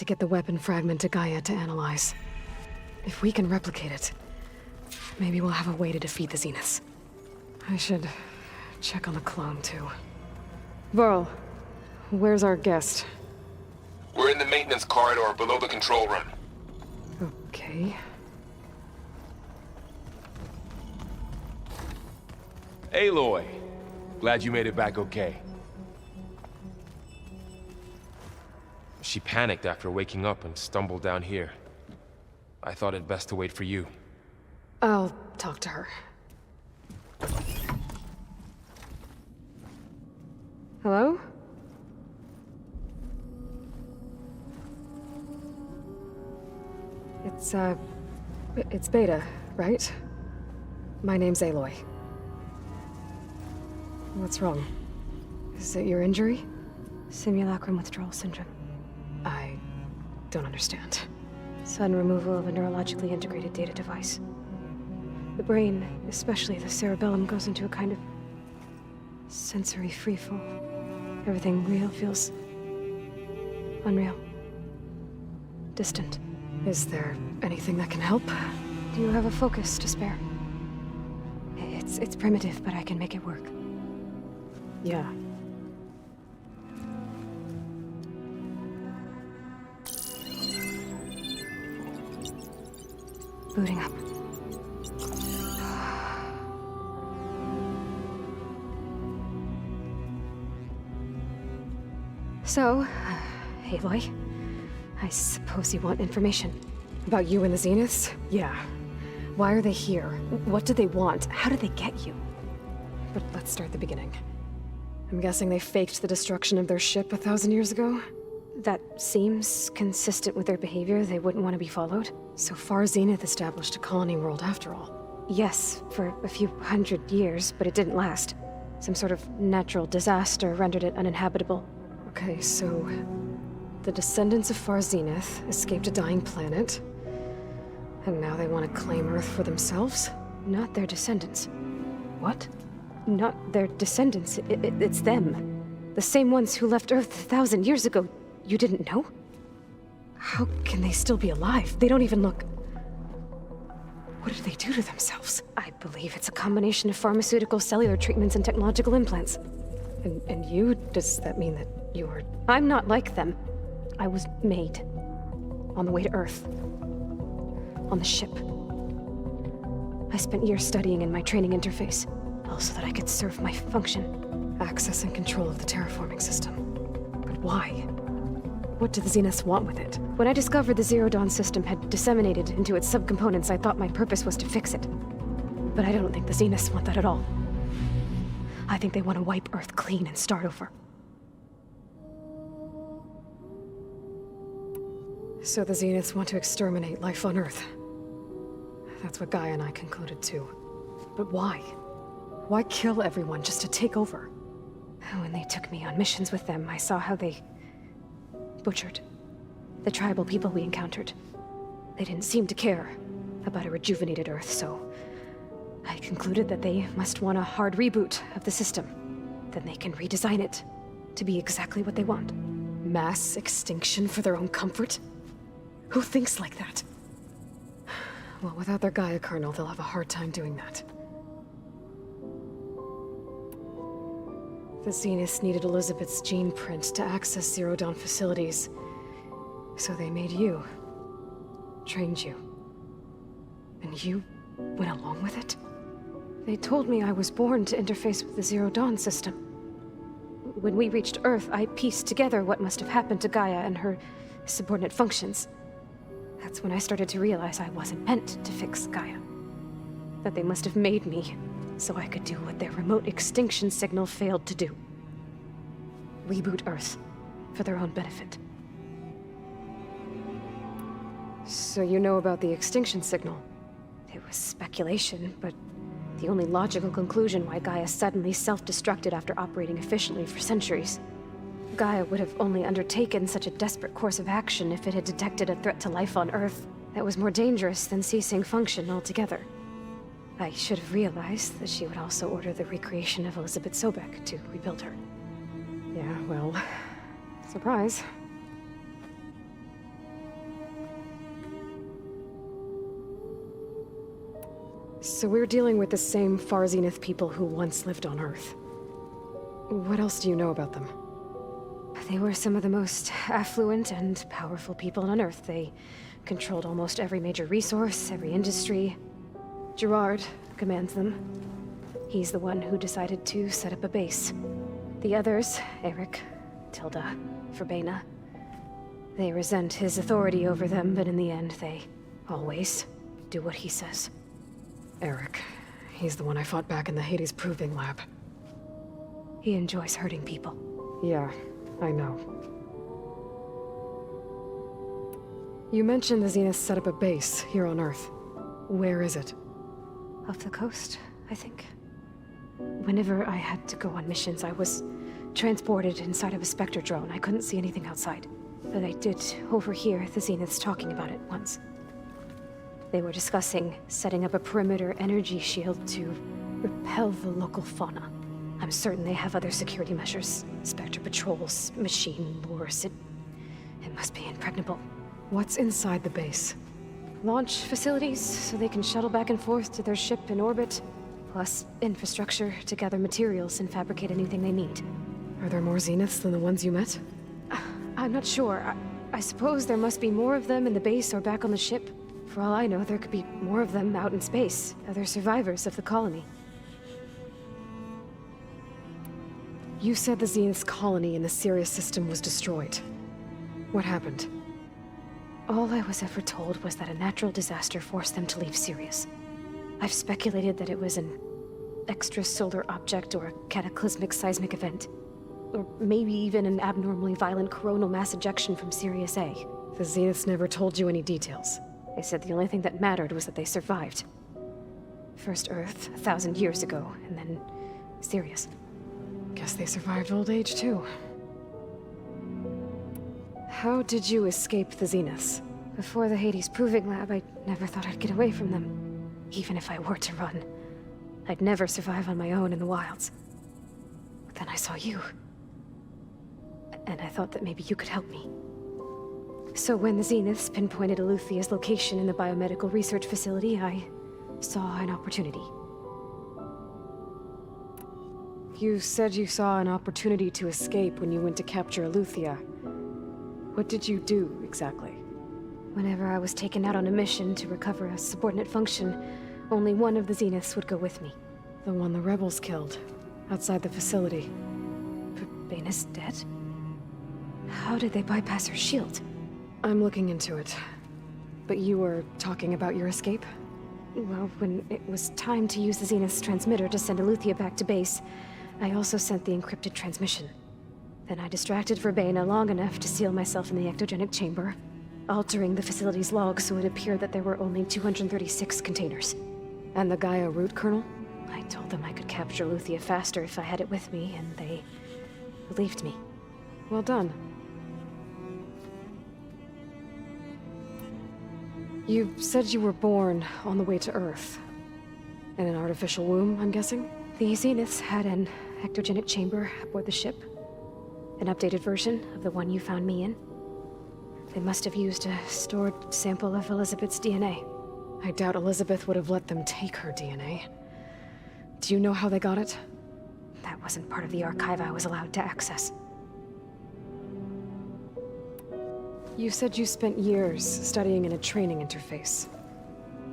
to get the weapon fragment to Gaia to analyze. If we can replicate it, maybe we'll have a way to defeat the Zeniths. I should check on the clone, too. Varl, where's our guest? We're in the maintenance corridor below the control room. Okay. Aloy, glad you made it back okay. She panicked after waking up and stumbled down here. I thought it best to wait for you. I'll talk to her. Hello? It's Beta, right? My name's Aloy. What's wrong? Is it your injury? Simulacrum withdrawal syndrome. I don't understand. Sudden removal of a neurologically integrated data device. The brain, especially the cerebellum, goes into a kind of sensory freefall. Everything real feels unreal. Distant. Is there anything that can help? Do you have a focus to spare? It's primitive, but I can make it work. Yeah. Booting up. So, Aloy, I suppose you want information. About you and the Zeniths? Yeah. Why are they here? What do they want? How did they get you? But let's start at the beginning. I'm guessing they faked the destruction of their ship 1,000 years ago? That seems consistent with their behavior. They wouldn't want to be followed. So far, Zenith established a colony world after all. Yes, for a few hundred years, but it didn't last. Some sort of natural disaster rendered it uninhabitable. Okay, so the descendants of Far Zenith escaped a dying planet, and now they want to claim Earth for themselves? Not their descendants. What? Not their descendants. It's them. The same ones who left Earth 1,000 years ago. You didn't know? How can they still be alive? They don't even look... What did they do to themselves? I believe it's a combination of pharmaceutical, cellular treatments, and technological implants. And you? Does that mean that you are... I'm not like them. I was made. On the way to Earth. On the ship. I spent years studying in my training interface, all so that I could serve my function. Access and control of the terraforming system. But why? What do the Zeniths want with it? When I discovered the Zero Dawn system had disseminated into its subcomponents, I thought my purpose was to fix it. But I don't think the Zeniths want that at all. I think they want to wipe Earth clean and start over. So the Zeniths want to exterminate life on Earth. That's what Gaia and I concluded too. But why? Why kill everyone just to take over? When they took me on missions with them, I saw how they butchered the tribal people we encountered. They didn't seem to care about a rejuvenated Earth, so I concluded that they must want a hard reboot of the system. Then they can redesign it to be exactly what they want. Mass extinction for their own comfort? Who thinks like that? Well, without their Gaia kernel, they'll have a hard time doing that. The Zeniths needed Elizabeth's gene print to access Zero Dawn facilities. So they made you. Trained you. And you went along with it? They told me I was born to interface with the Zero Dawn system. When we reached Earth, I pieced together what must have happened to Gaia and her subordinate functions. That's when I started to realize I wasn't meant to fix Gaia. That they must have made me so I could do what their remote extinction signal failed to do. Reboot Earth for their own benefit. So you know about the extinction signal? It was speculation, but the only logical conclusion why Gaia suddenly self-destructed after operating efficiently for centuries. Gaia would have only undertaken such a desperate course of action if it had detected a threat to life on Earth that was more dangerous than ceasing function altogether. I should have realized that she would also order the recreation of Elizabeth Sobek to rebuild her. Yeah, well, surprise. So we're dealing with the same Far Zenith people who once lived on Earth. What else do you know about them? They were some of the most affluent and powerful people on Earth. They controlled almost every major resource, every industry. Gerard commands them. He's the one who decided to set up a base. The others, Eric, Tilda, Verbena, they resent his authority over them, but in the end, they always do what he says. Eric. He's the one I fought back in the Hades Proving Lab. He enjoys hurting people. Yeah, I know. You mentioned the Zenith set up a base here on Earth. Where is it? Off the coast, I think. Whenever I had to go on missions, I was transported inside of a Spectre drone. I couldn't see anything outside. But I did overhear the Zeniths talking about it once. They were discussing setting up a perimeter energy shield to repel the local fauna. I'm certain they have other security measures. Spectre patrols, machine lures. It must be impregnable. What's inside the base? Launch facilities, so they can shuttle back and forth to their ship in orbit. Plus, infrastructure to gather materials and fabricate anything they need. Are there more Zeniths than the ones you met? I'm not sure. I suppose there must be more of them in the base or back on the ship. For all I know, there could be more of them out in space. Other survivors of the colony. You said the Zenith's colony in the Sirius system was destroyed. What happened? All I was ever told was that a natural disaster forced them to leave Sirius. I've speculated that it was an extrasolar object or a cataclysmic seismic event. Or maybe even an abnormally violent coronal mass ejection from Sirius A. The Zeniths never told you any details. They said the only thing that mattered was that they survived. First Earth, 1,000 years ago, and then Sirius. Guess they survived old age, too. How did you escape the Zeniths? Before the Hades Proving Lab, I never thought I'd get away from them. Even if I were to run. I'd never survive on my own in the wilds. But then I saw you. And I thought that maybe you could help me. So when the Zeniths pinpointed Eluthia's location in the biomedical research facility, I saw an opportunity. You said you saw an opportunity to escape when you went to capture Eluthia. What did you do, exactly? Whenever I was taken out on a mission to recover a subordinate function, only one of the Zeniths would go with me. The one the rebels killed, outside the facility. Verbena's dead? How did they bypass her shield? I'm looking into it. But you were talking about your escape? Well, when it was time to use the Zenith's transmitter to send Eluthia back to base, I also sent the encrypted transmission. Then I distracted Verbena long enough to seal myself in the ectogenic chamber, altering the facility's log so it appeared that there were only 236 containers. And the Gaia root kernel? I told them I could capture Eluthia faster if I had it with me, and they believed me. Well done. You said you were born on the way to Earth. In an artificial womb, I'm guessing? The Zeniths had an ectogenic chamber aboard the ship. An updated version of the one you found me in. They must have used a stored sample of Elizabeth's DNA. I doubt Elizabeth would have let them take her DNA. Do you know how they got it? That wasn't part of the archive I was allowed to access. You said you spent years studying in a training interface.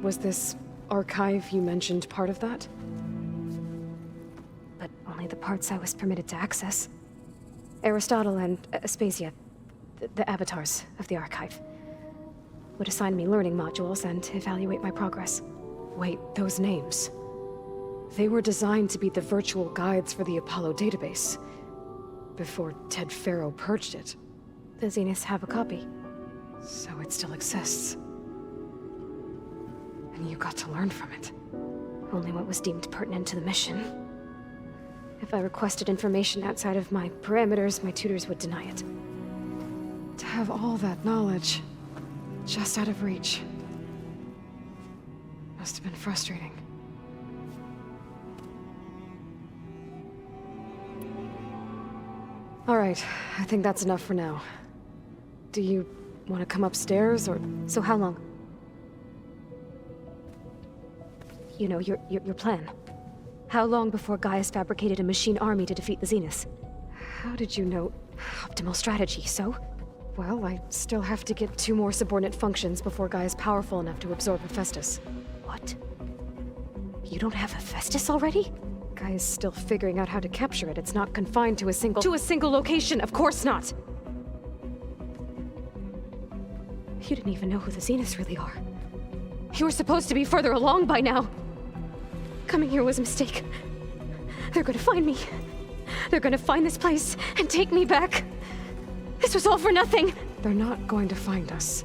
Was this archive you mentioned part of that? But only the parts I was permitted to access. Aristotle and Aspasia, the avatars of the archive, would assign me learning modules and evaluate my progress. Wait, those names. They were designed to be the virtual guides for the Apollo database, before Ted Faro purged it. The Zeniths have a copy. So it still exists. And you got to learn from it. Only what was deemed pertinent to the mission. If I requested information outside of my parameters, my tutors would deny it. To have all that knowledge, just out of reach. Must have been frustrating. All right, I think that's enough for now. Do you want to come upstairs, or... So how long? you know, your plan. How long before Gaia's fabricated a machine army to defeat the Zeniths? How did you know? Optimal strategy, so? Well, I still have to get 2 more subordinate functions before Gaia's powerful enough to absorb Hephaestus. What? You don't have Hephaestus already? Gaia's still figuring out how to capture it. It's not confined to a single location, of course not! You didn't even know who the Zeniths really are. You were supposed to be further along by now. Coming here was a mistake. They're gonna find me. They're gonna find this place and take me back. This was all for nothing. They're not going to find us.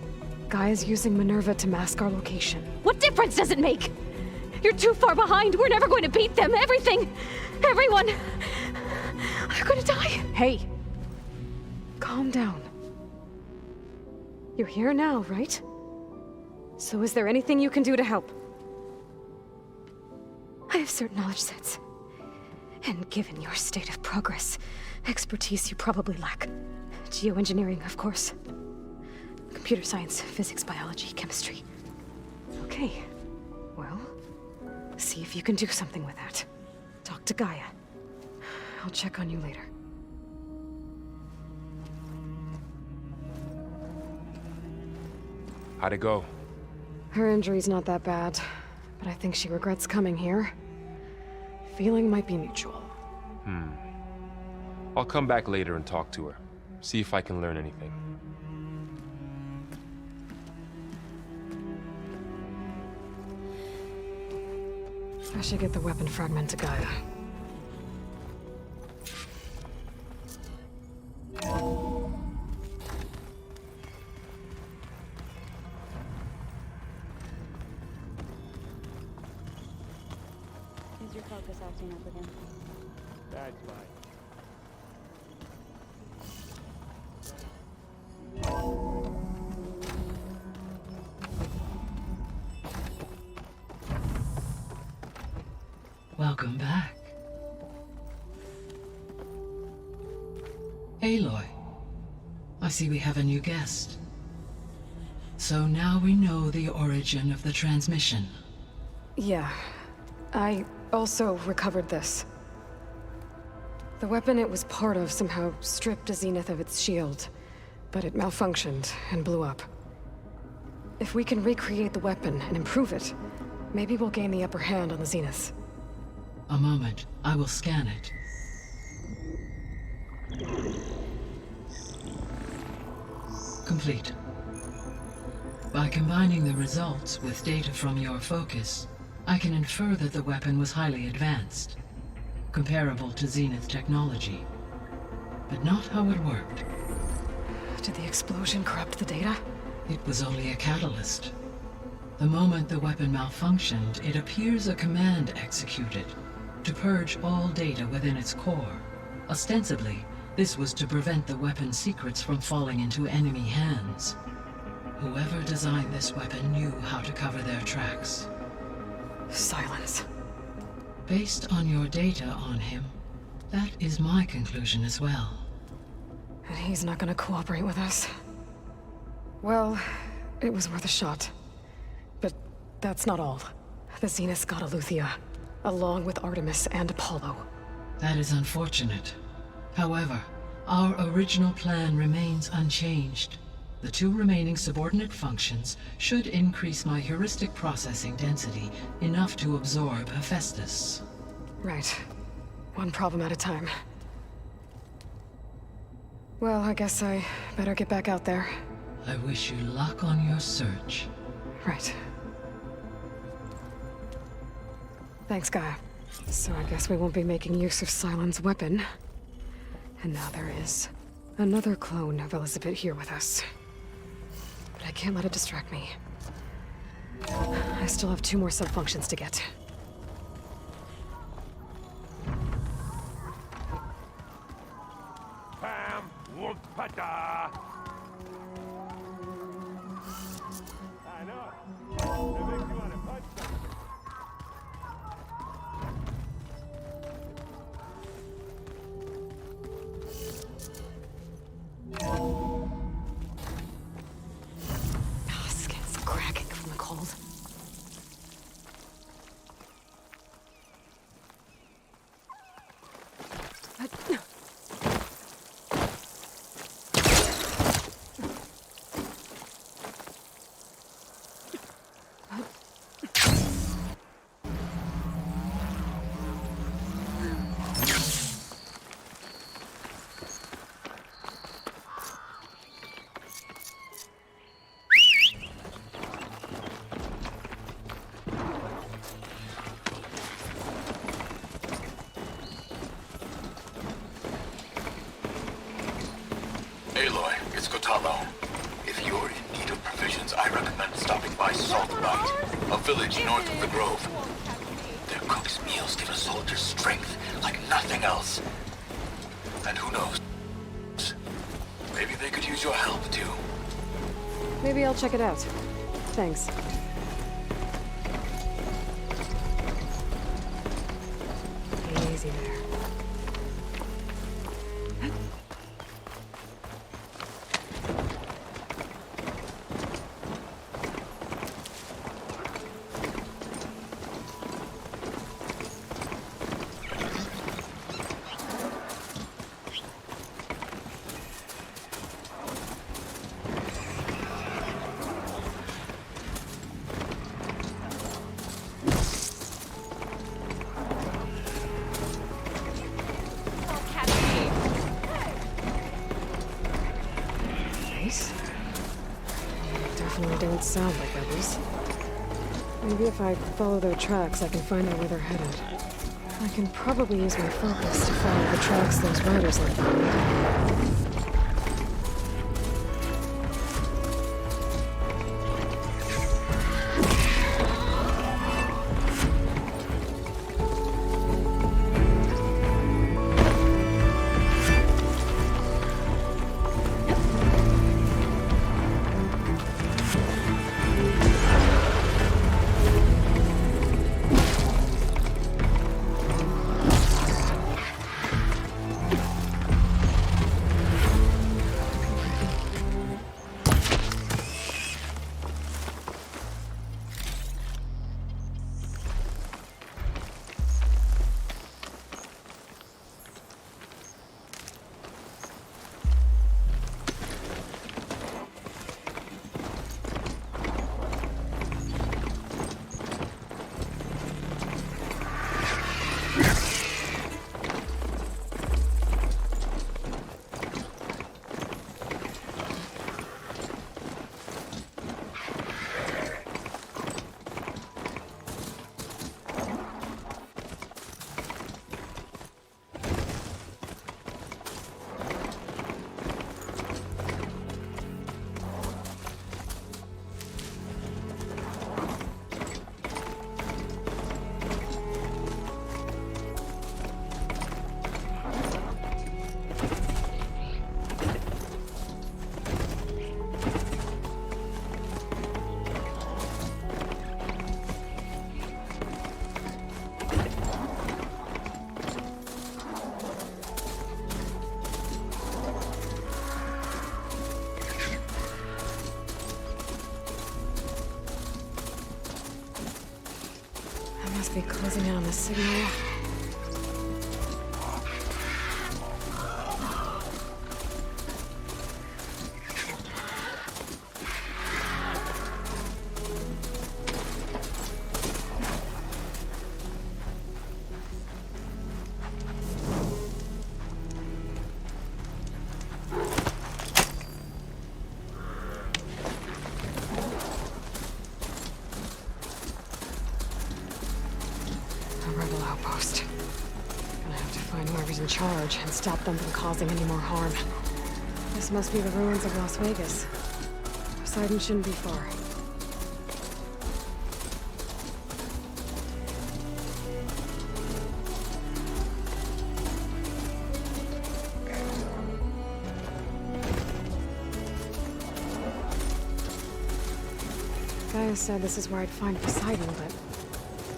Gaia's using Minerva to mask our location. What difference does it make? You're too far behind. We're never going to beat them. Everything. Everyone. They're gonna die. Hey. Calm down. You're here now, right? So is there anything you can do to help? I have certain knowledge sets. And given your state of progress, expertise you probably lack. Geoengineering, of course. Computer science, physics, biology, chemistry. Okay. Well, see if you can do something with that. Talk to Gaia. I'll check on you later. How'd it go? Her injury's not that bad, but I think she regrets coming here. Feeling might be mutual. I'll come back later and talk to her. See if I can learn anything. I should get the weapon fragment to Gaia. Is your focus acting up again? That's fine. Welcome back. Aloy, I see we have a new guest. So now we know the origin of the transmission. Yeah. I also recovered this. The weapon it was part of somehow stripped a Zenith of its shield, but it malfunctioned and blew up. If we can recreate the weapon and improve it, maybe we'll gain the upper hand on the Zeniths. A moment, I will scan it. Complete. By combining the results with data from your focus, I can infer that the weapon was highly advanced, comparable to Zenith technology, but not how it worked. Did the explosion corrupt the data? It was only a catalyst. The moment the weapon malfunctioned, it appears a command executed to purge all data within its core. Ostensibly, this was to prevent the weapon's secrets from falling into enemy hands. Whoever designed this weapon knew how to cover their tracks. Silence. Based on your data on him, that is my conclusion as well. And he's not gonna cooperate with us. Well, it was worth a shot. But that's not all. The Zeniths got Aletheia, along with Artemis and Apollo. That is unfortunate. However, our original plan remains unchanged. The 2 remaining subordinate functions should increase my heuristic processing density enough to absorb Hephaestus. Right. One problem at a time. Well, I guess I better get back out there. I wish you luck on your search. Right. Thanks, Gaia. So I guess we won't be making use of Cylon's weapon. And now there is another clone of Elizabeth here with us. But I can't let it distract me. I still have 2 more sub-functions to get. Pam, whoop, pata. I know. It makes you want to punch something. Skin's cracking from the cold. I recommend stopping by Salt Blight, a village north of the Grove. Their cook's meals give a soldier strength like nothing else. And who knows? Maybe they could use your help, too. Maybe I'll check it out. Thanks. Easy there. Definitely don't sound like rebels. Maybe if I follow their tracks, I can find out where they're headed. I can probably use my focus to follow the tracks those riders left behind. Be closing in on the signal. Outpost. Gonna have to find whoever's in charge and stop them from causing any more harm. This must be the ruins of Las Vegas. Poseidon shouldn't be far. Gaia said this is where I'd find Poseidon, but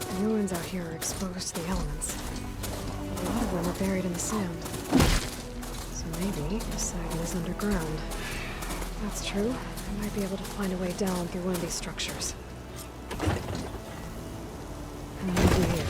the ruins out here are exposed to the elements. A lot of them are buried in the sand. So maybe Poseidon is underground. If that's true, I might be able to find a way down through one of these structures. And maybe here.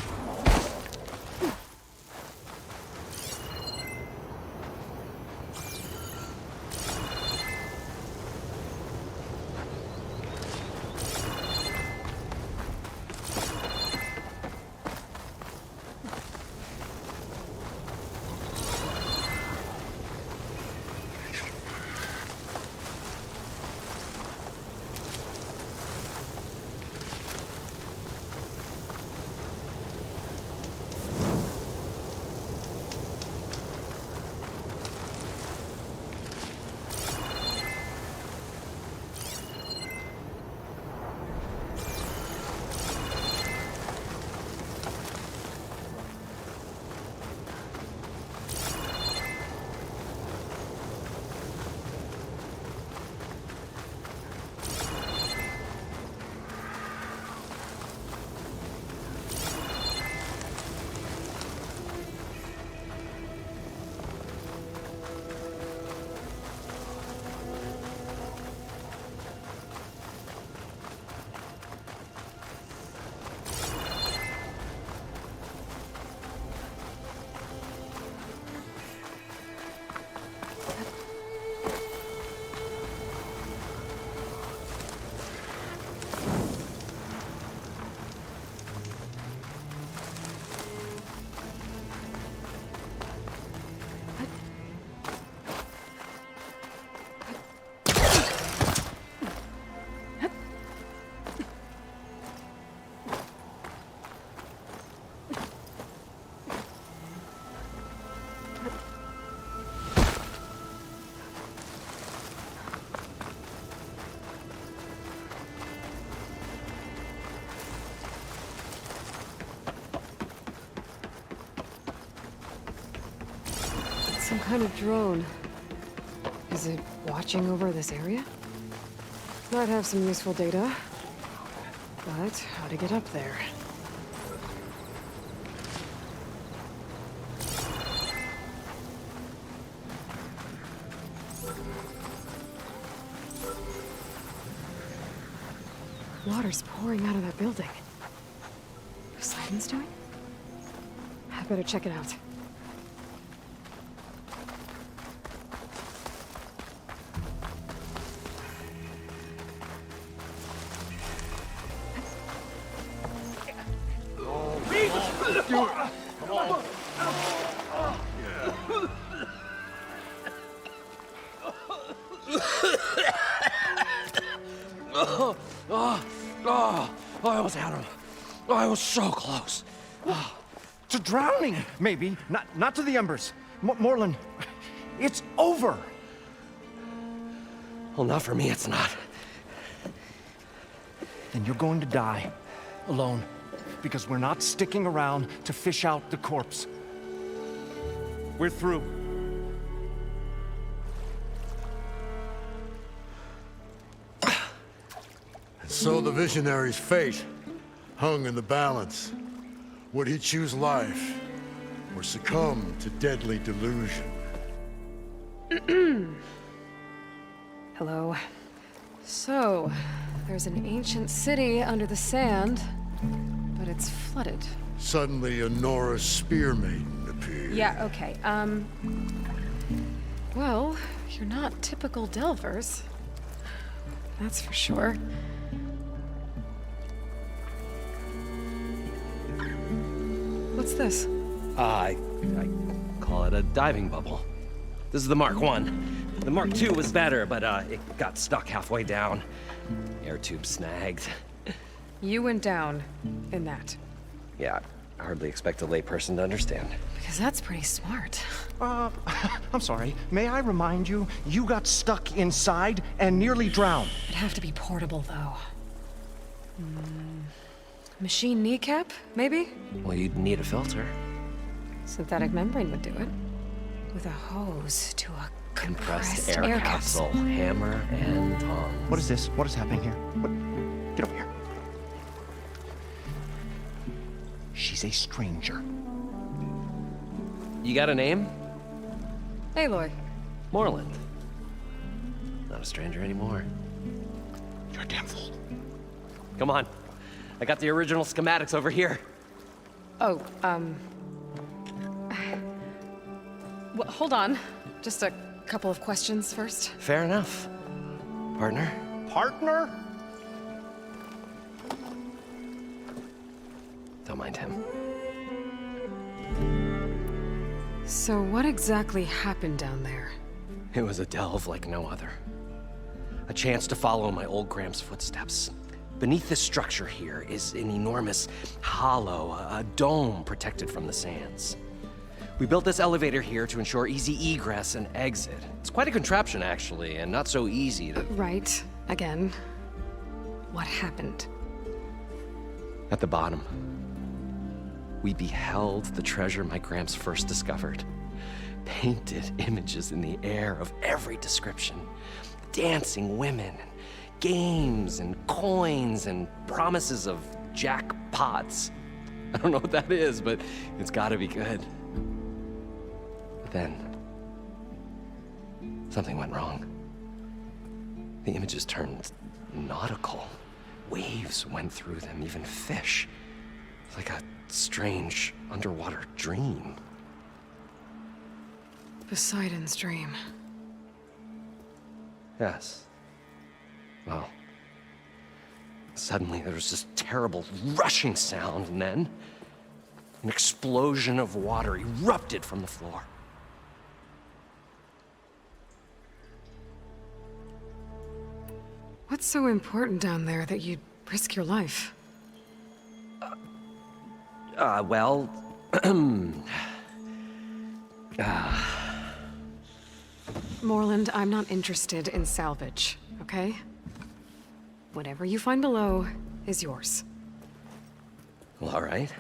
Some kind of drone. Is it watching over this area? Might have some useful data. But how to get up there? Water's pouring out of that building. Poseidon's doing? I better check it out. I almost had him. I was so close. To drowning, maybe. Not to the embers. Morlund, it's over. Well, not for me, it's not. Then you're going to die. Alone. Because we're not sticking around to fish out the corpse. We're through. So the visionary's fate hung in the balance. Would he choose life or succumb to deadly delusion? Hello. So, there's an ancient city under the sand, but it's flooded. Suddenly, a Nora spear maiden appeared. Yeah, okay. Well, you're not typical Delvers. That's for sure. What's this? I call it a diving bubble. This is the Mark 1. The Mark 2 was better, but it got stuck halfway down. Air tube snagged. You went down in that. Yeah, I hardly expect a layperson to understand. Because that's pretty smart. I'm sorry. May I remind you, you got stuck inside and nearly drowned. It'd have to be portable, though. Machine kneecap, maybe? Well, you'd need a filter. Synthetic membrane would do it. With a hose to a compressed Air capsule. Hammer and tongs. What is this? What is happening here? Get over here. She's a stranger. You got a name? Aloy. Moreland. Not a stranger anymore. You're a damn fool. Come on. I got the original schematics over here. Oh, well, hold on. Just a couple of questions first. Fair enough. Partner? Partner? Don't mind him. So what exactly happened down there? It was a delve like no other. A chance to follow my old Graham's footsteps. Beneath this structure here is an enormous hollow, a dome protected from the sands. We built this elevator here to ensure easy egress and exit. It's quite a contraption, actually, and not so easy to... Right. Again. What happened? At the bottom, we beheld the treasure my Gramps first discovered. Painted images in the air of every description. Dancing women, games and coins and promises of jackpots. I don't know what that is, but it's gotta be good. But then, something went wrong. The images turned nautical. Waves went through them, even fish. Like a strange underwater dream. Poseidon's dream. Yes. Well, suddenly there was this terrible rushing sound, and then an explosion of water erupted from the floor. What's so important down there that you'd risk your life? Well, Moreland, I'm not interested in salvage, okay? Whatever you find below is yours. well, all right.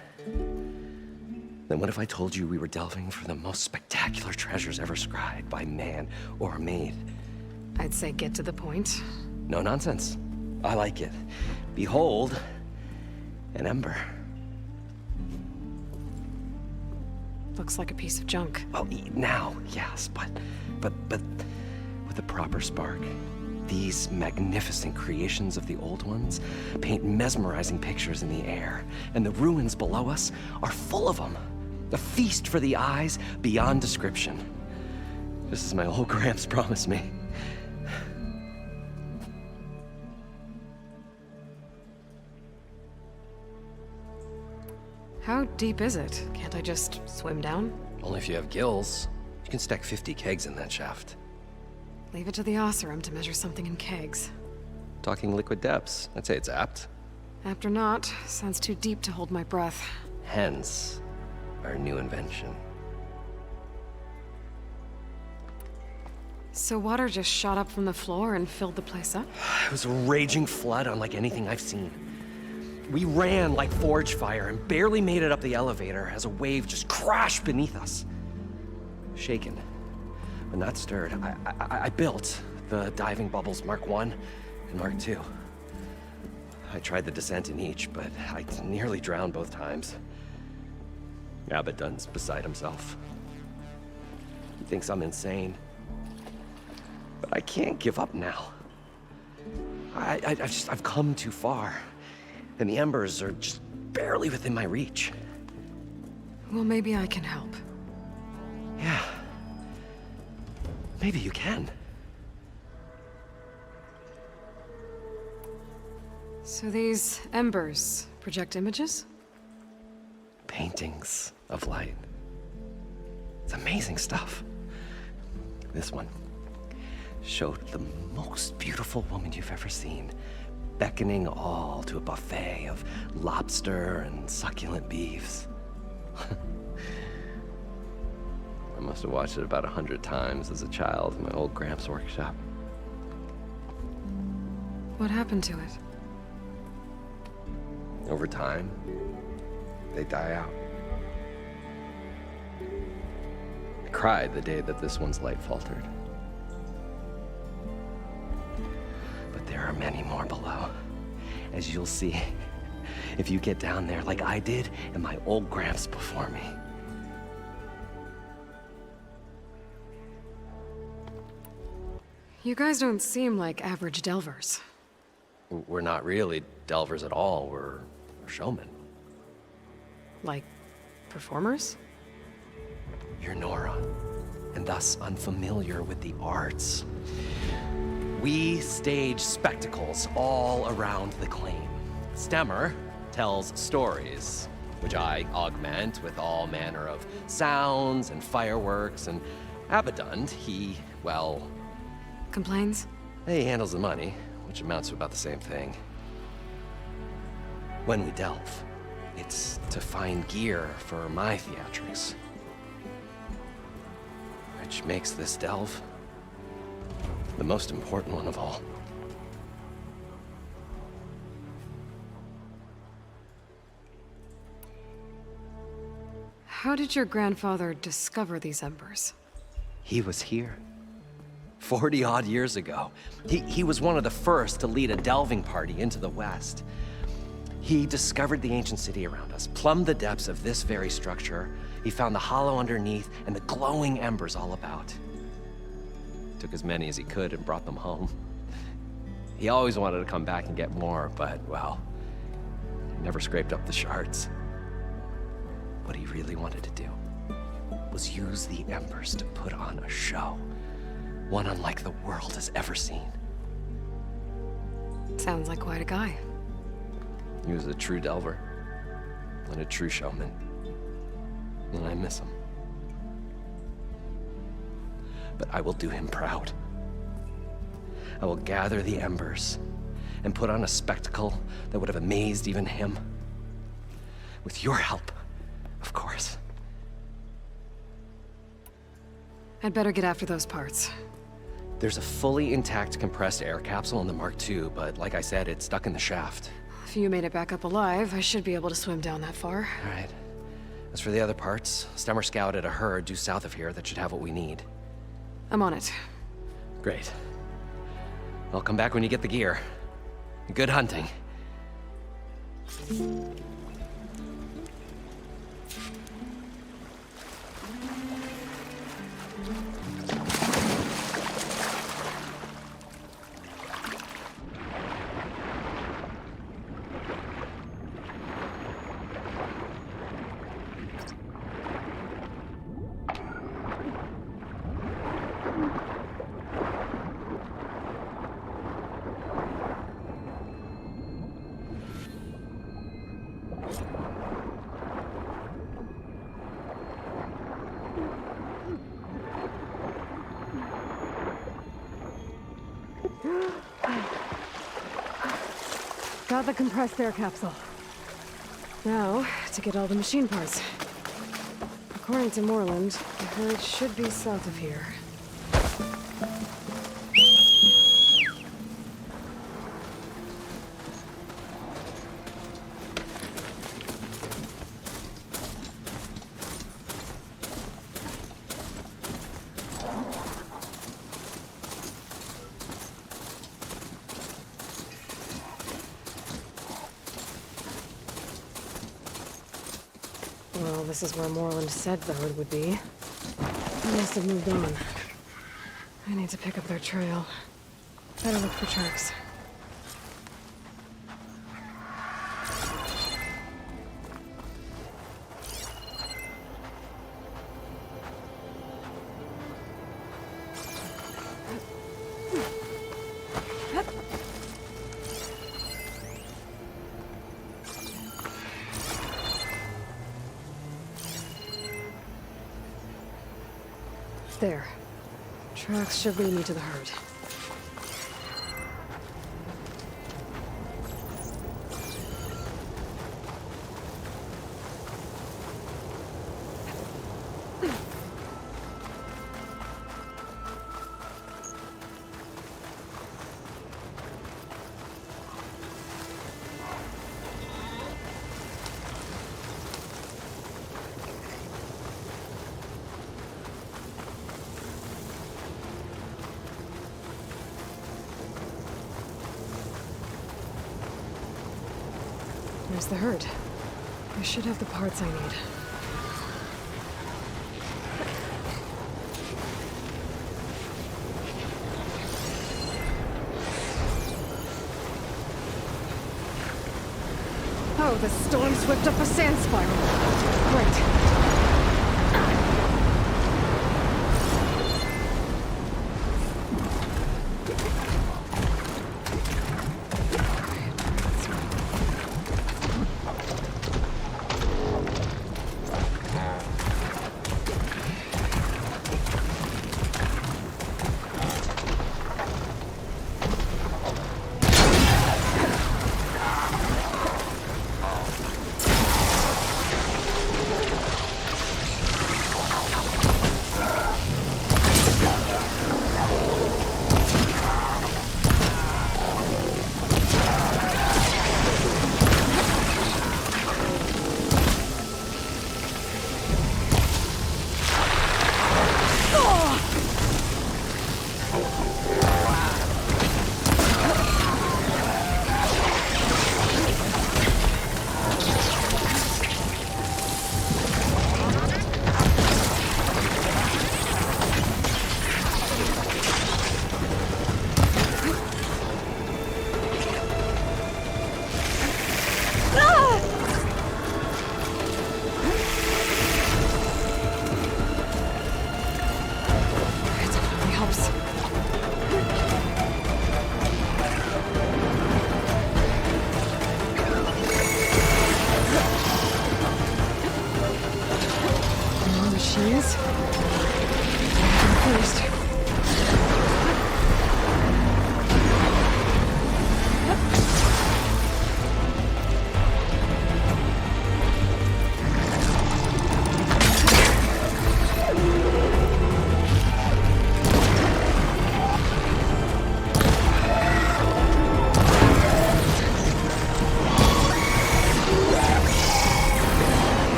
Then what if I told you we were delving for the most spectacular treasures ever scribed by man or maid? I'd say get to the point. No nonsense. I like it. Behold, an ember. Looks like a piece of junk. Well, now, yes, but with a proper spark. These magnificent creations of the old ones paint mesmerizing pictures in the air, and the ruins below us are full of them. A feast for the eyes beyond description. Just as my old Gramps promised me. How deep is it? Can't I just swim down? Only if you have gills. You can stack 50 kegs in that shaft. Leave it to the S.A.M to measure something in kegs. Talking liquid depths, I'd say it's apt. Apt or not, sounds too deep to hold my breath. Hence, our new invention. So water just shot up from the floor and filled the place up? It was a raging flood unlike anything I've seen. We ran like forge fire and barely made it up the elevator as a wave just crashed beneath us. Shaken, but not stirred, I built the diving bubbles Mark 1 and Mark 2. I tried the descent in each, but I nearly drowned both times. Abaddon's beside himself. He thinks I'm insane. But I can't give up now. I've come too far. And the embers are just barely within my reach. Well, maybe I can help. Yeah. Maybe you can. So these embers project images? Paintings of light. It's amazing stuff. This one showed the most beautiful woman you've ever seen, beckoning all to a buffet of lobster and succulent beefs. I must have watched it about 100 times as a child in my old Gramps' workshop. What happened to it? Over time, they die out. I cried the day that this one's light faltered. But there are many more below, as you'll see if you get down there like I did and my old Gramps before me. You guys don't seem like average delvers. We're not really delvers at all, we're showmen. Like, performers? You're Nora, and thus unfamiliar with the arts. We stage spectacles all around the claim. Stemmer tells stories, which I augment with all manner of sounds and fireworks, and Abaddon, he, well... Complains? He handles the money, which amounts to about the same thing. When we delve, it's to find gear for my theatrics. Which makes this delve the most important one of all. How did your grandfather discover these embers? He was here 40-odd years ago. He was one of the first to lead a delving party into the West. He discovered the ancient city around us, plumbed the depths of this very structure. He found the hollow underneath and the glowing embers all about. Took as many as he could and brought them home. He always wanted to come back and get more, but, well, he never scraped up the shards. What he really wanted to do was use the embers to put on a show, one unlike the world has ever seen. Sounds like quite a guy. He was a true delver, and a true showman, and I miss him. But I will do him proud. I will gather the embers and put on a spectacle that would have amazed even him. With your help, of course. I'd better get after those parts. There's a fully intact compressed air capsule in the Mark II, but like I said, it's stuck in the shaft. If you made it back up alive, I should be able to swim down that far. All right. As for the other parts, Stemmer scouted a herd due south of here that should have what we need. I'm on it. Great. I'll come back when you get the gear. Good hunting. Got the compressed air capsule. Now, to get all the machine parts. According to Moreland, the herd should be south of here. Well, this is where Moreland said the herd would be. They must have moved on. I need to pick up their trail. Better look for tracks. There. Tracks should lead me to the herd. There's the herd. I should have the parts I need. Oh, the storm's whipped up a sand spiral. Great.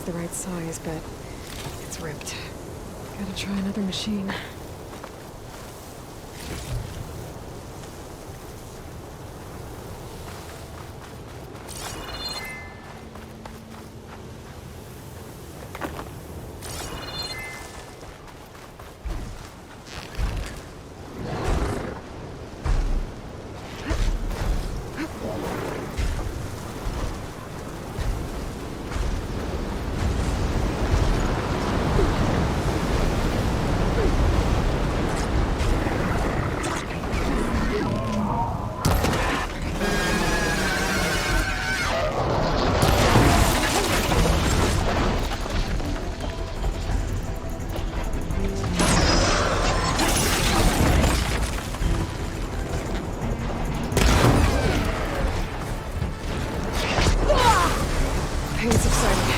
one's the right size, but it's ripped. Gotta try another machine. It's exciting.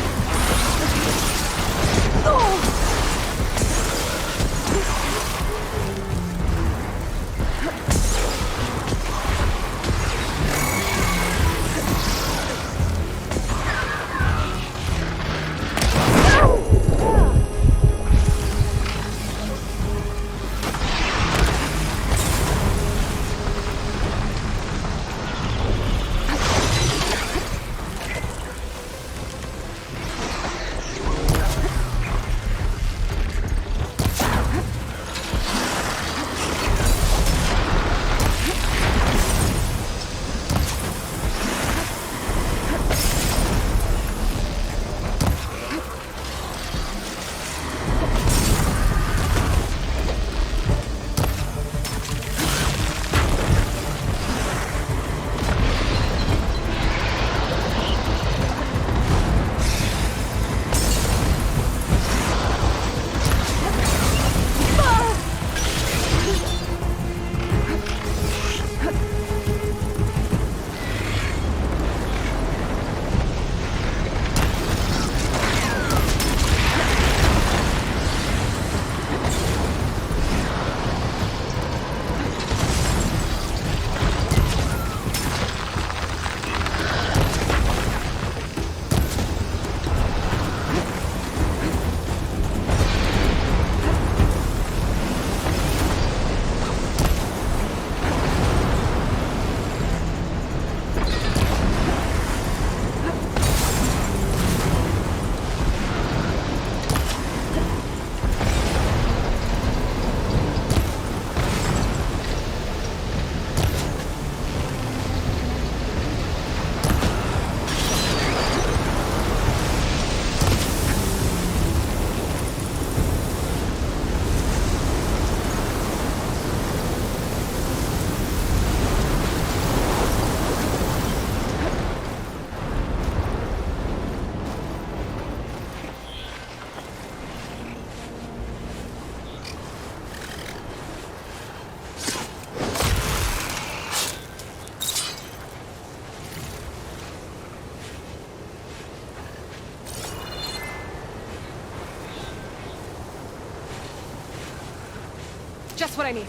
Just what I need.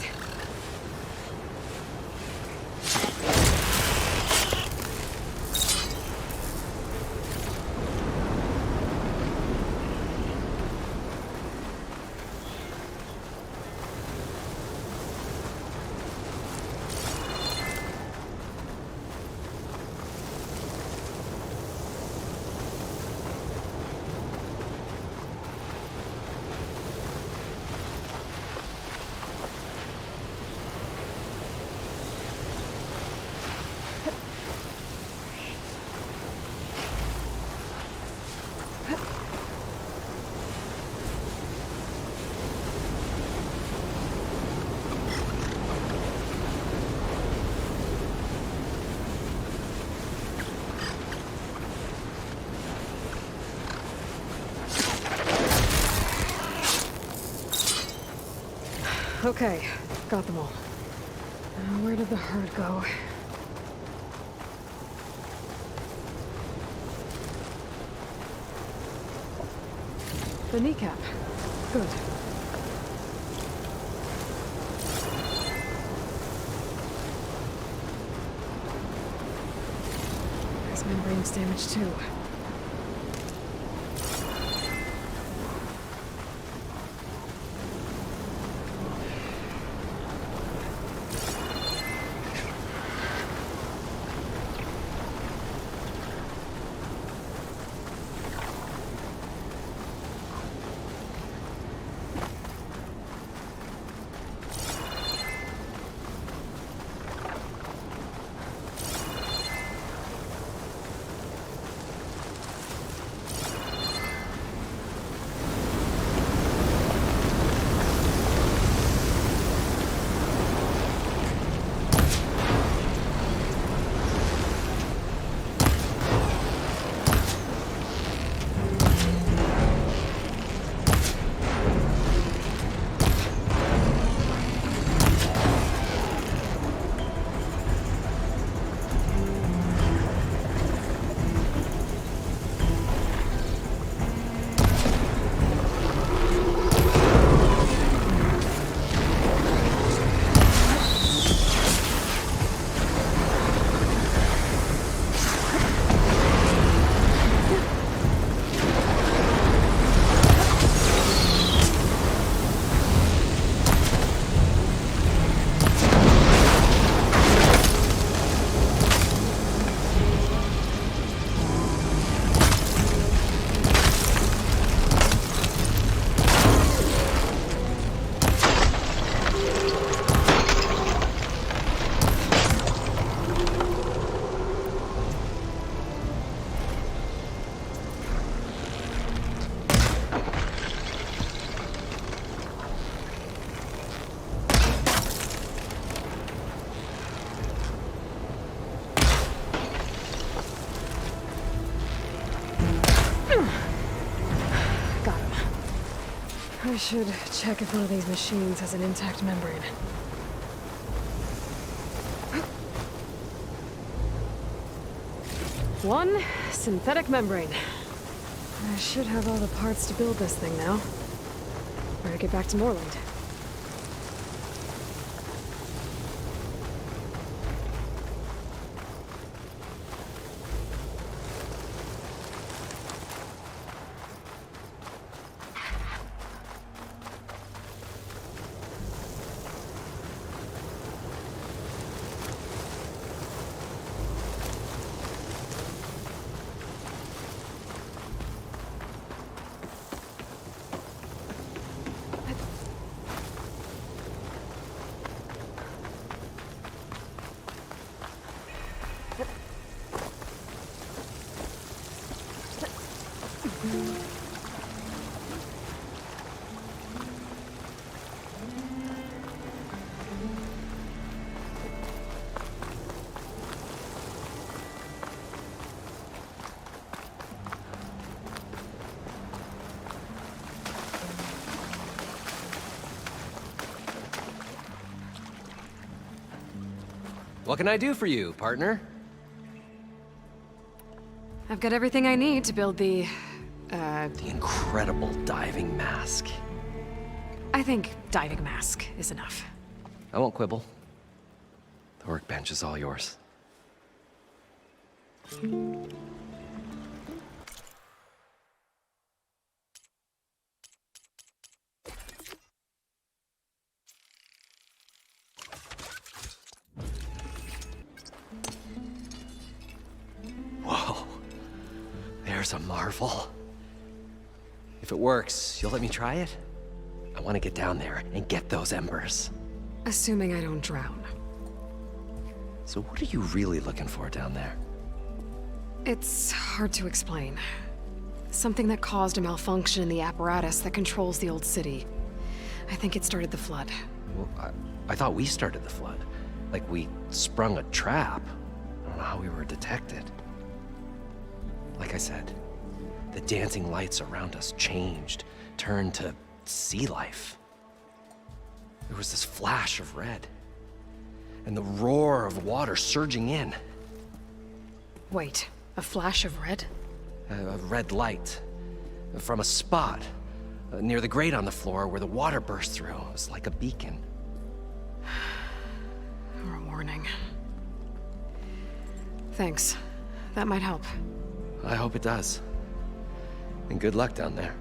Okay, got them all. Now, where did the herd go? The kneecap. Good. There's membranes damage too. I should check if one of these machines has an intact membrane. One synthetic membrane. I should have all the parts to build this thing now. Better get back to Moreland. What can I do for you, partner? I've got everything I need to build the incredible diving mask. I think diving mask is enough. I won't quibble. The workbench is all yours. Whoa. There's a marvel. If it works, you'll let me try it? I want to get down there and get those embers. Assuming I don't drown. So what are you really looking for down there? It's hard to explain. Something that caused a malfunction in the apparatus that controls the old city. I think it started the flood. Well, I thought we started the flood. Like we sprung a trap. I don't know how we were detected. Like I said, the dancing lights around us changed, turned to sea life. There was this flash of red, and the roar of water surging in. Wait, a flash of red? A red light from a spot near the grate on the floor where the water burst through. It was like a beacon. Or a warning. Thanks. That might help. I hope it does. And good luck down there.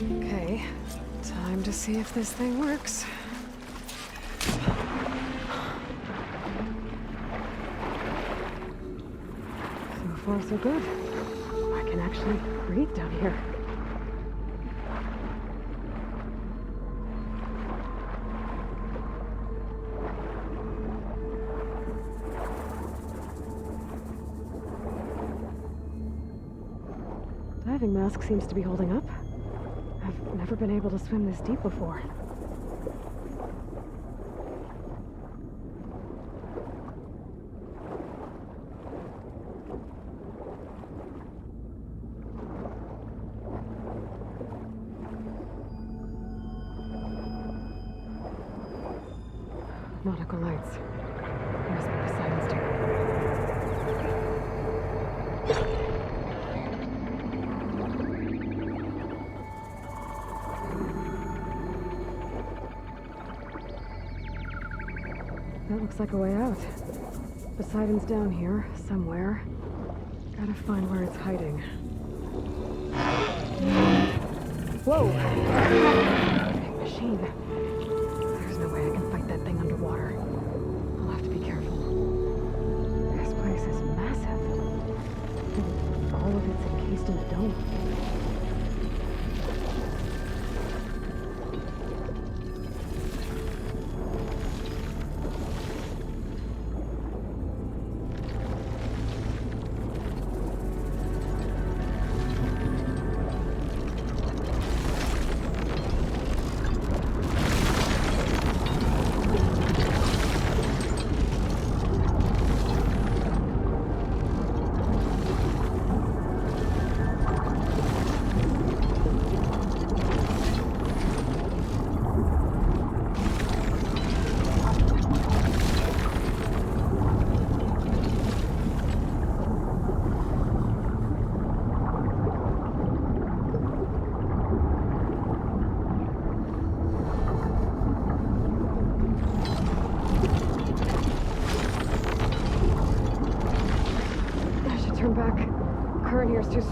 Okay, time to see if this thing works. So far, so good. I can actually breathe down here. Diving mask seems to be holding up. I've never been able to swim this deep before. Nautical lights. Must be Poseidon's turn. That looks like a way out. Poseidon's down here, somewhere. Gotta find where it's hiding. Whoa! Big machine. There's no way I can fight that thing underwater. I'll have to be careful. This place is massive. And all of it's encased in a dome.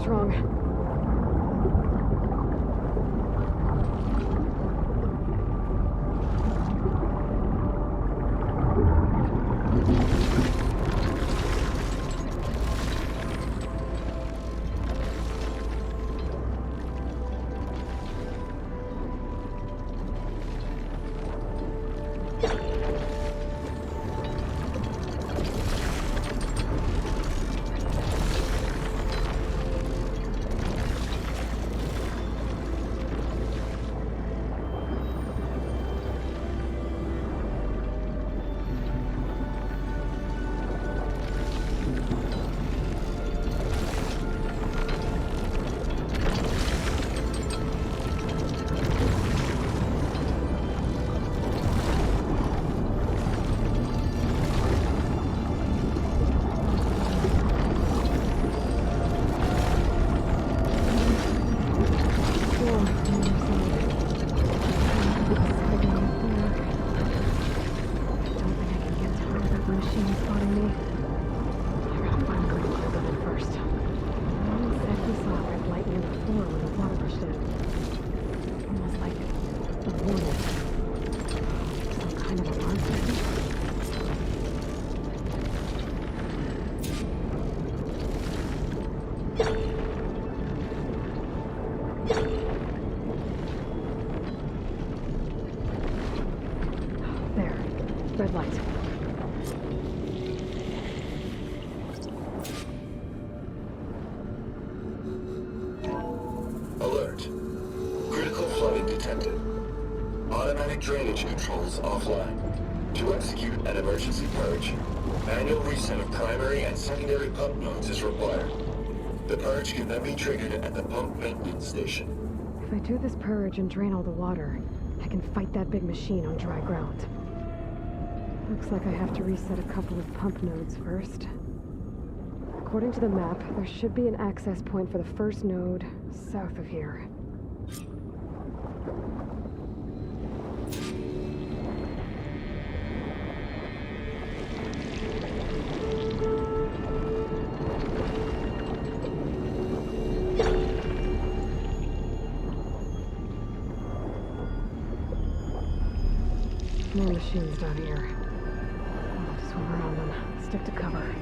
strong. Red light. Alert. Critical flooding detected. Automatic drainage controls offline. To execute an emergency purge, manual reset of primary and secondary pump nodes is required. The purge can then be triggered at the pump maintenance station. If I do this purge and drain all the water, I can fight that big machine on dry ground. Looks like I have to reset a couple of pump nodes first. According to the map, there should be an access point for the first node south of here. More machines down here. I'll swim around them. Stick to cover.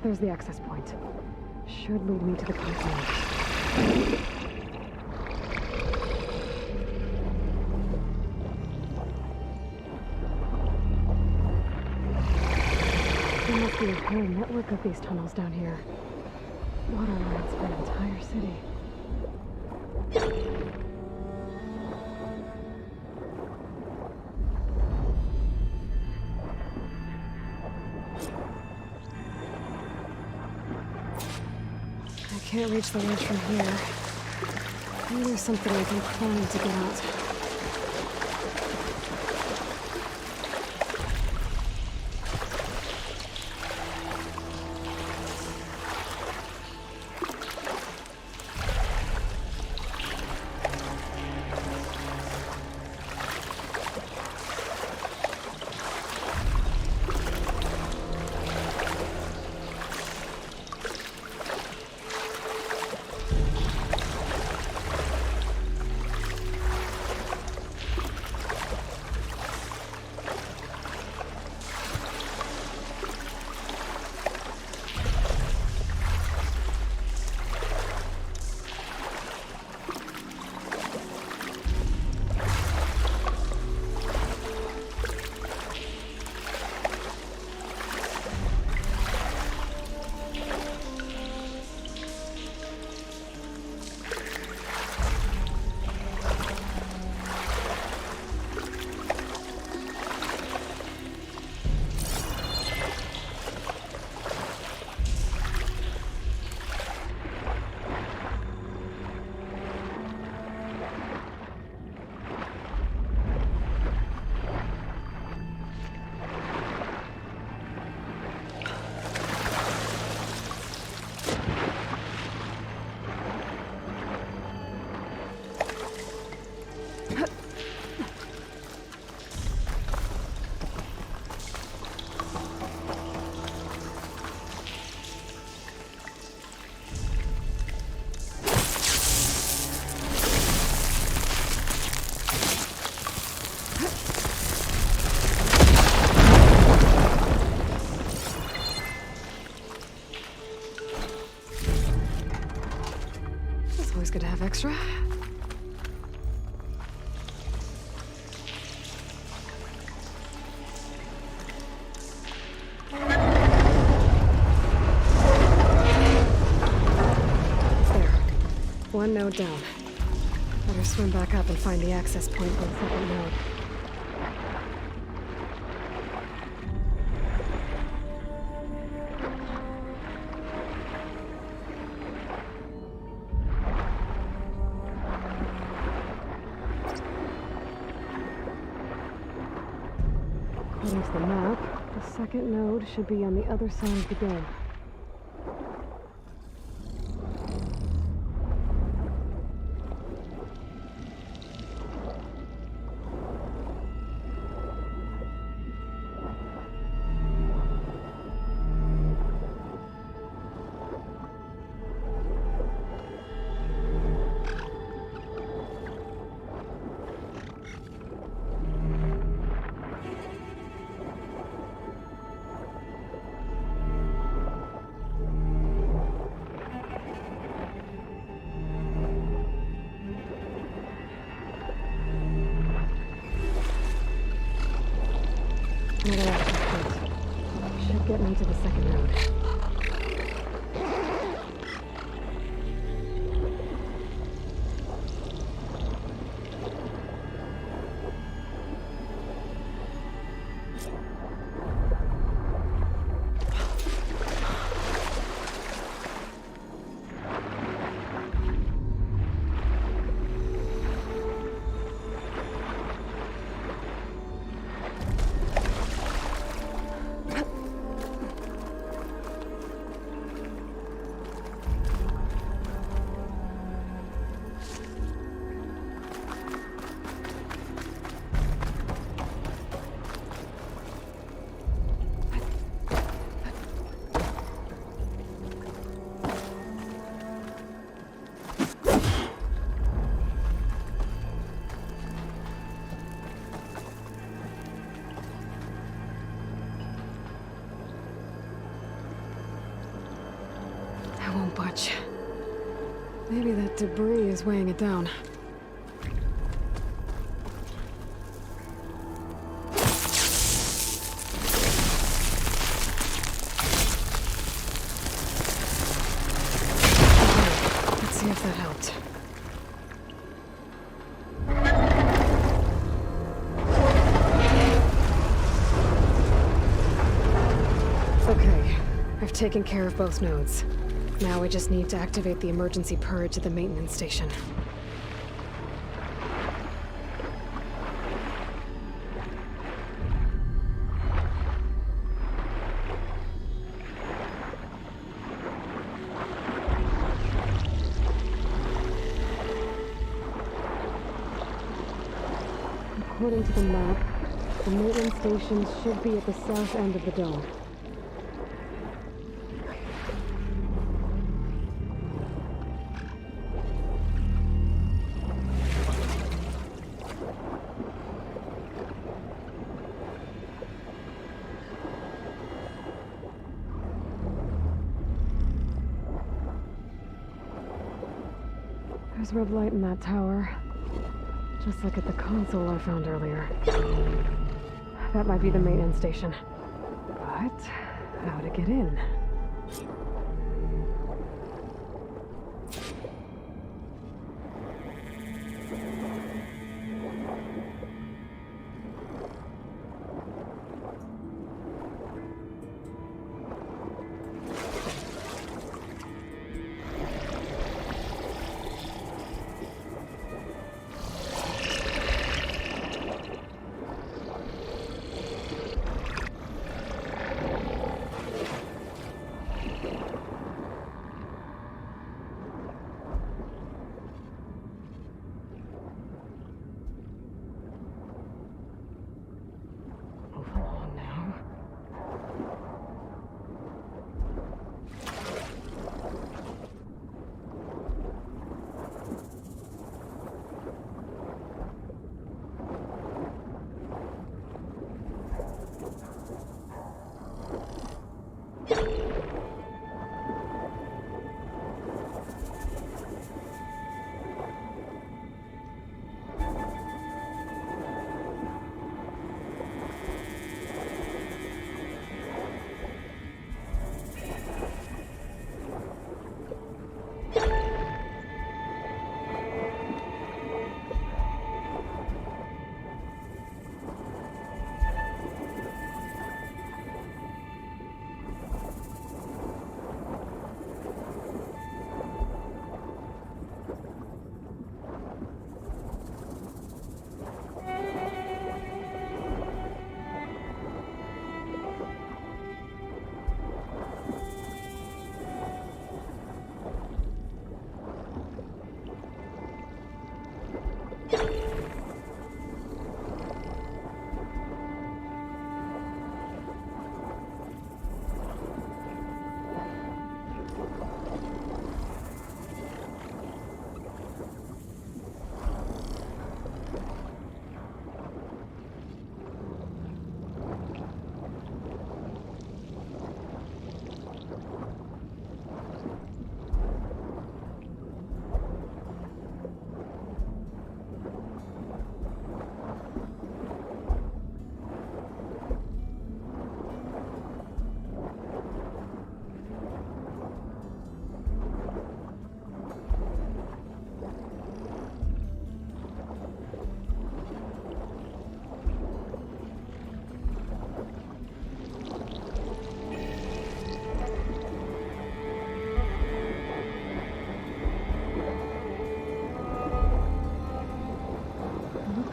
There's the access point. Should lead me to the continent. There must be a whole network of these tunnels down here. Water lines for an entire city. I can't reach the ledge from here. Maybe there's something I can climb to get out. Always good to have extra. There. One node down. Better swim back up and find the access point for the second node. According to the map, the second node should be on the other side of the dome. Another access point. Should get me to the second node. I won't budge. Maybe that debris is weighing it down. Let's see if that helped. Okay, I've taken care of both nodes. Now we just need to activate the emergency purge at the maintenance station. According to the map, the maintenance station should be at the south end of the dome. There's red light in that tower. Just like at the console I found earlier. That might be the maintenance station. But how to get in?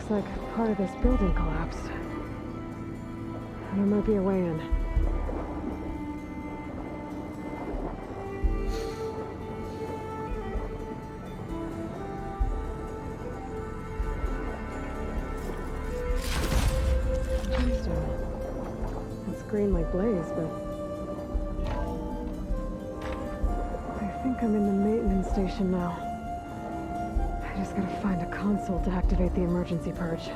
Looks like part of this building collapsed. There might be a way in. It's green like blaze, but I think I'm in the maintenance station now. I just gotta find a console to activate the emergency purge.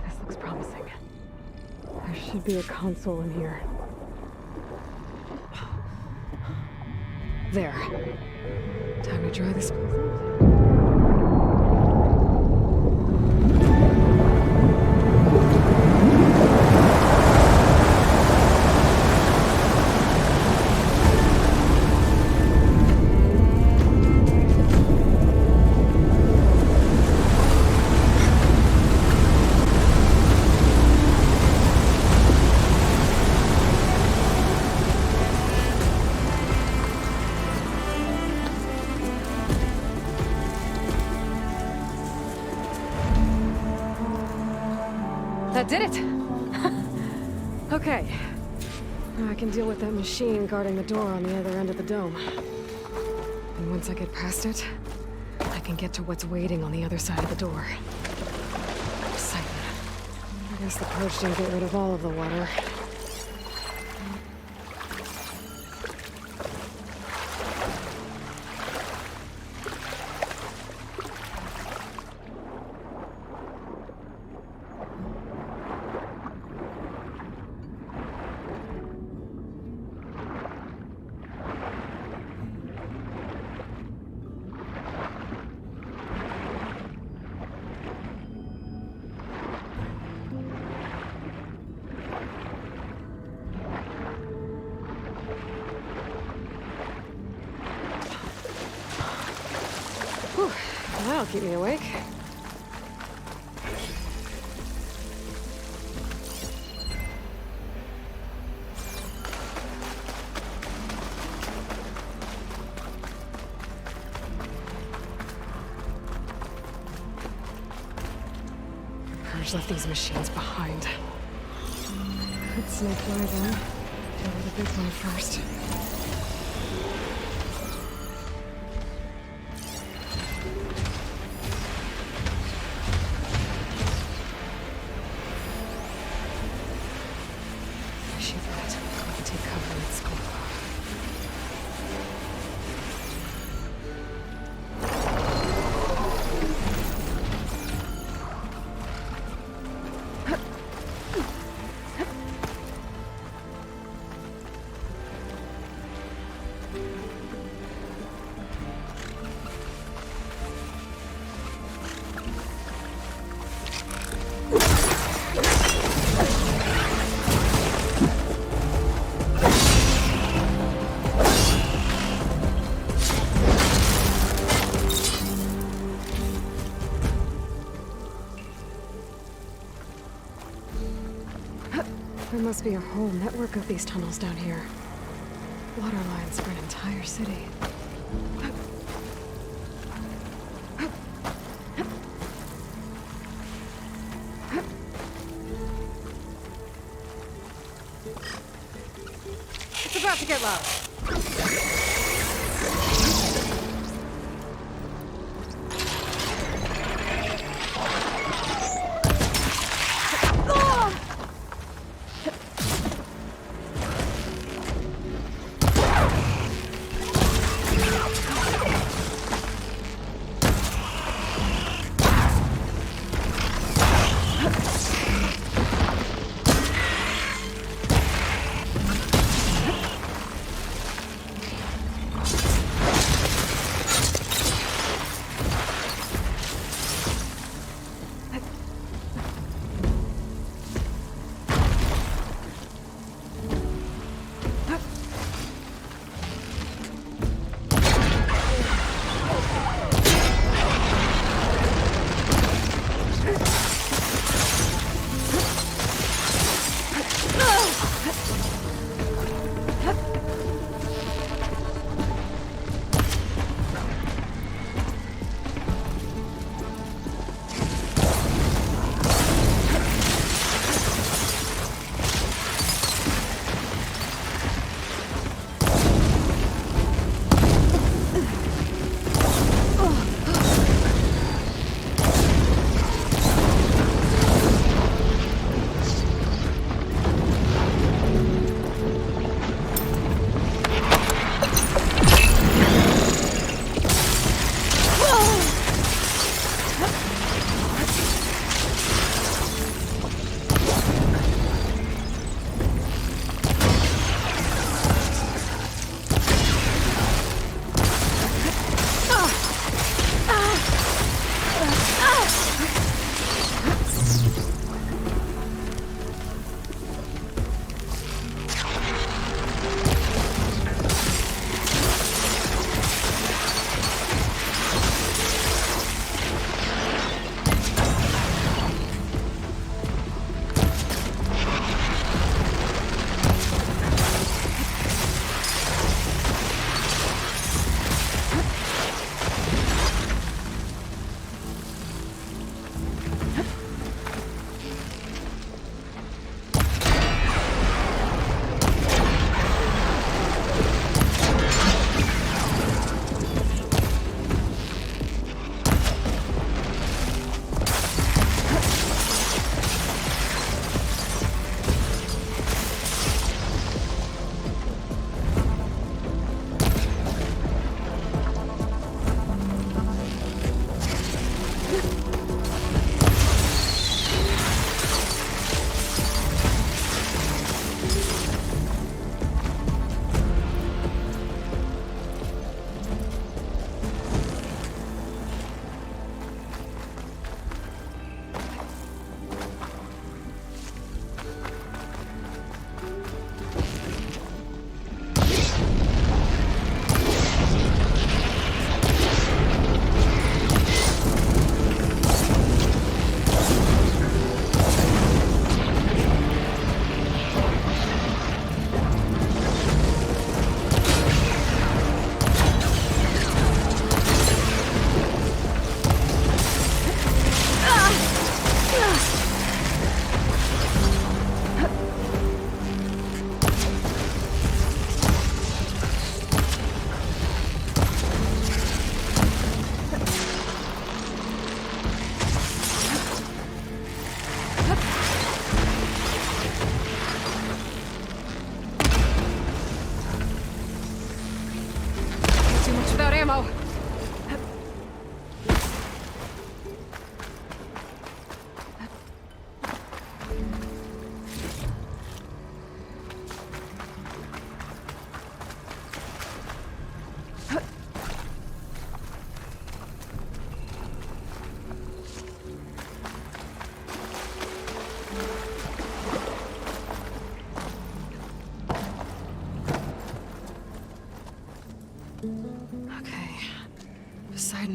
This looks promising. There should be a console in here. There. Time to try this place out. That did it! Okay. Now I can deal with that machine guarding the door on the other end of the dome. And once I get past it, I can get to what's waiting on the other side of the door. Exciting. I guess the purge didn't get rid of all of the water. Whew, that'll keep me awake. Purge left these machines behind. Could snake by them. Deal with the big one first. There must be a whole network of these tunnels down here. Water lines for an entire city. It's about to get loud.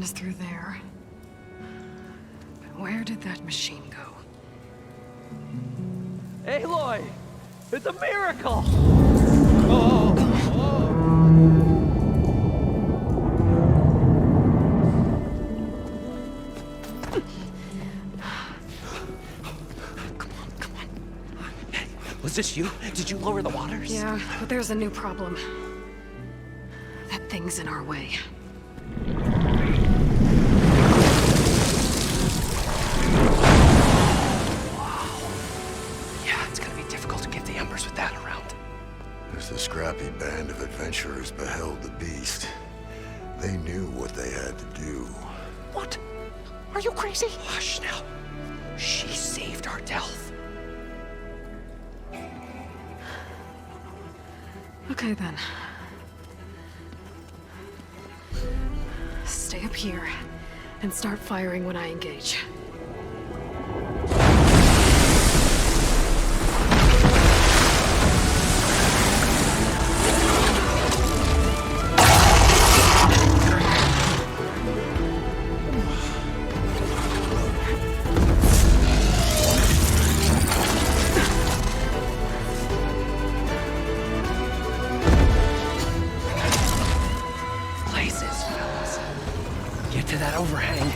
is through there. But where did that machine go? Aloy! It's a miracle! Was this you? Did you lower the waters? Yeah, but there's a new problem. That thing's in our way. Yeah, it's gonna be difficult to get the embers with that around. As the scrappy band of adventurers beheld the beast, they knew what they had to do. What? Are you crazy? Hush now. She saved our Delph. Okay then. Stay up here and start firing when I engage. Blazes, fellas. Get to that overhang.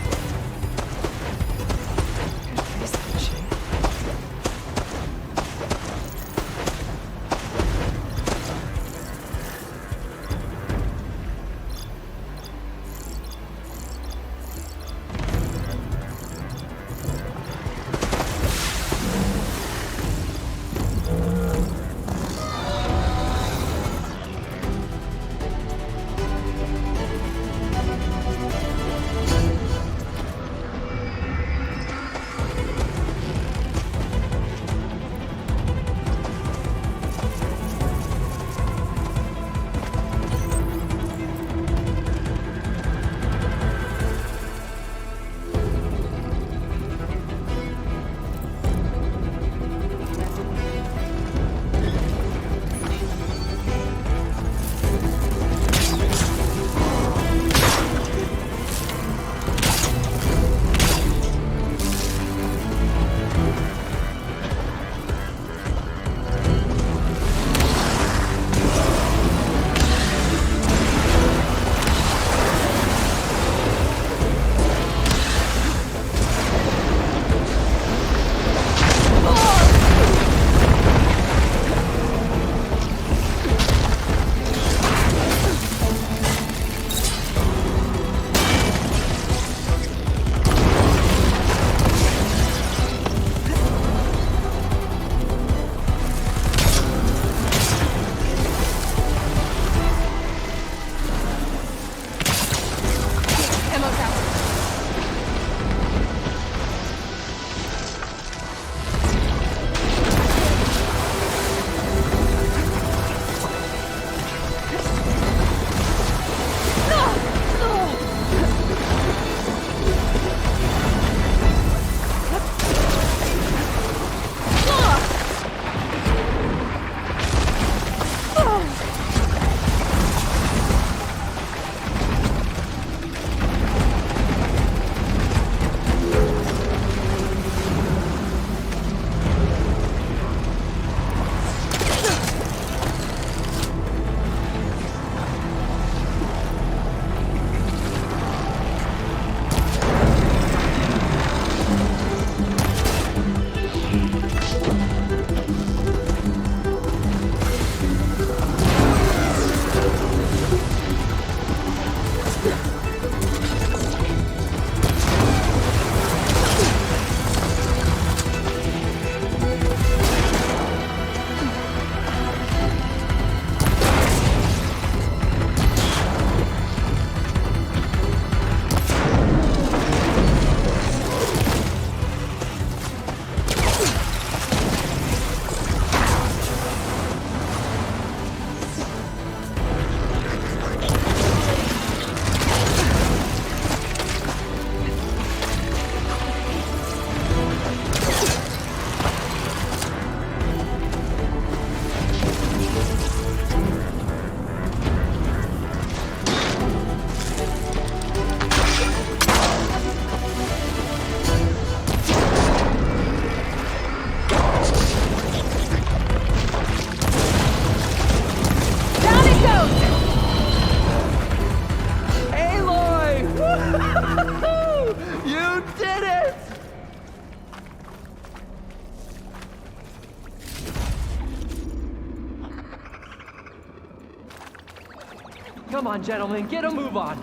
Come on, gentlemen, get a move on.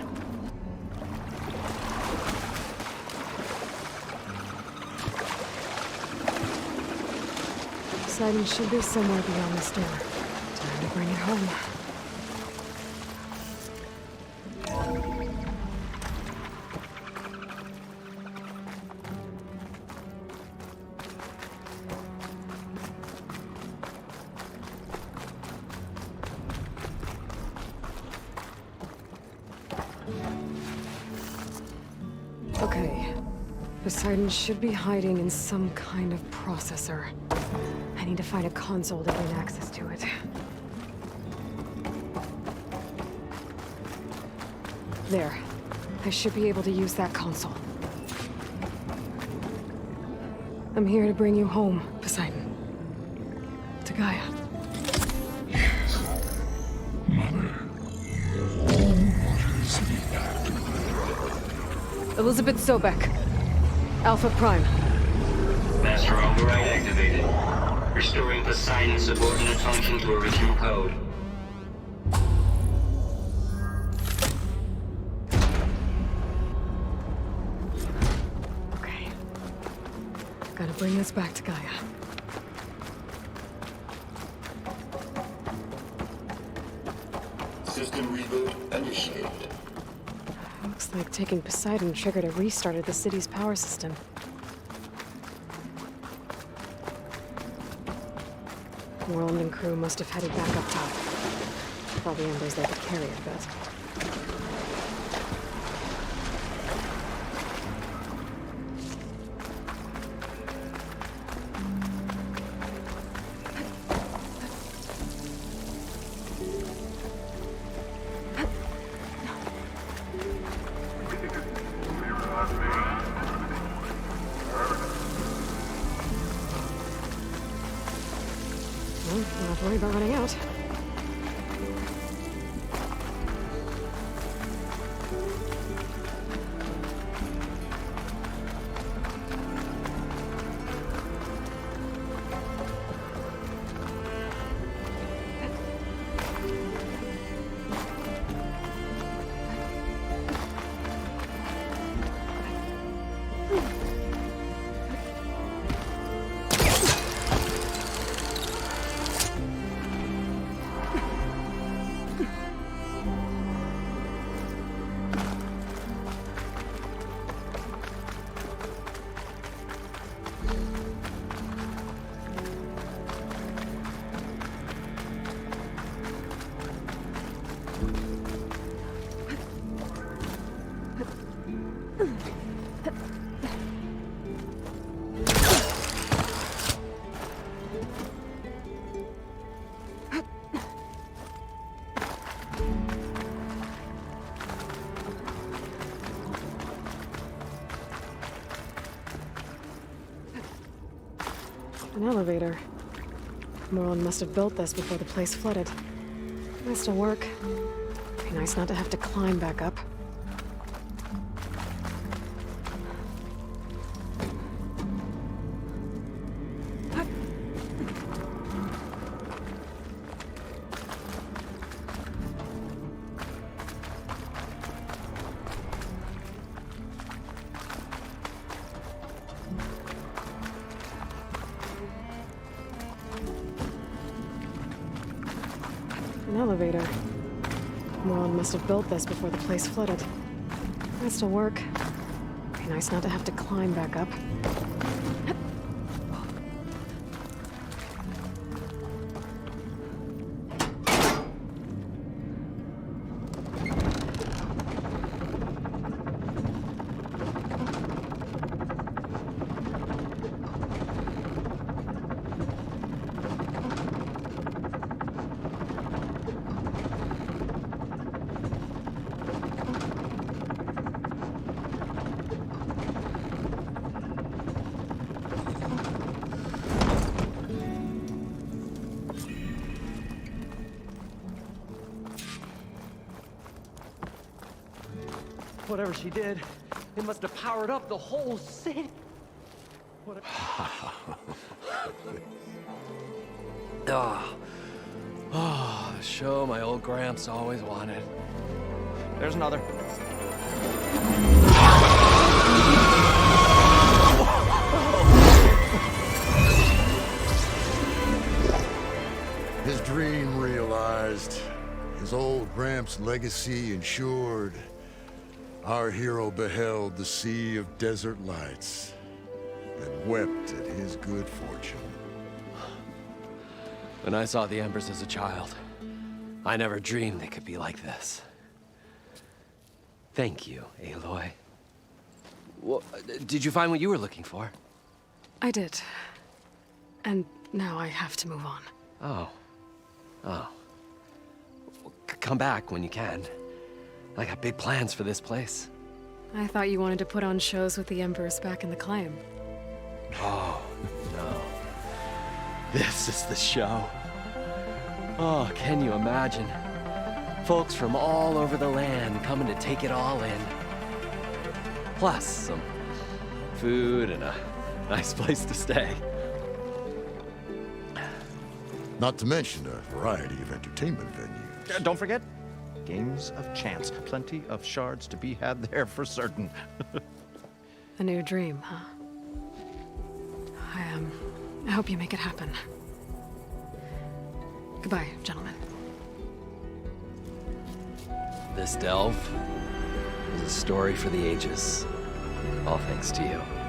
Poseidon should be somewhere beyond this door. Time to bring it home. Okay. Poseidon should be hiding in some kind of processor. I need to find a console to gain access to it. There. I should be able to use that console. I'm here to bring you home, Poseidon. To Gaia. Elizabeth Sobek. Alpha Prime. Master override activated. Restoring Poseidon's subordinate function to original code. Okay. Gotta bring this back to Gaia. System reboot initiated. Looks like taking Poseidon triggered a restart of the city's power system. World and crew must have headed back up top. With all the embers they could carry, I bet. Well, don't have to worry about running out. An elevator. Moreland must have built this before the place flooded. Might still work. Be nice not to have to climb back up. An elevator. Moreland must have built this before the place flooded. Might still work. Be nice not to have to climb back up. Whatever she did, it must have powered up the whole city. A show my old Gramps always wanted. There's another. His dream realized, his old Gramps' legacy ensured. Our hero beheld the sea of desert lights and wept at his good fortune. When I saw the Embers as a child, I never dreamed they could be like this. Thank you, Aloy. Well, did you find what you were looking for? I did. And now I have to move on. Oh. Well, come back when you can. I got big plans for this place. I thought you wanted to put on shows with the Embers back in the Claim. Oh, no. This is the show. Oh, can you imagine? Folks from all over the land coming to take it all in. Plus, some food and a nice place to stay. Not to mention a variety of entertainment venues. Don't forget, games of chance. Plenty of shards to be had there for certain. A new dream, huh? I hope you make it happen. Goodbye, gentlemen. This delve is a story for the ages. All thanks to you.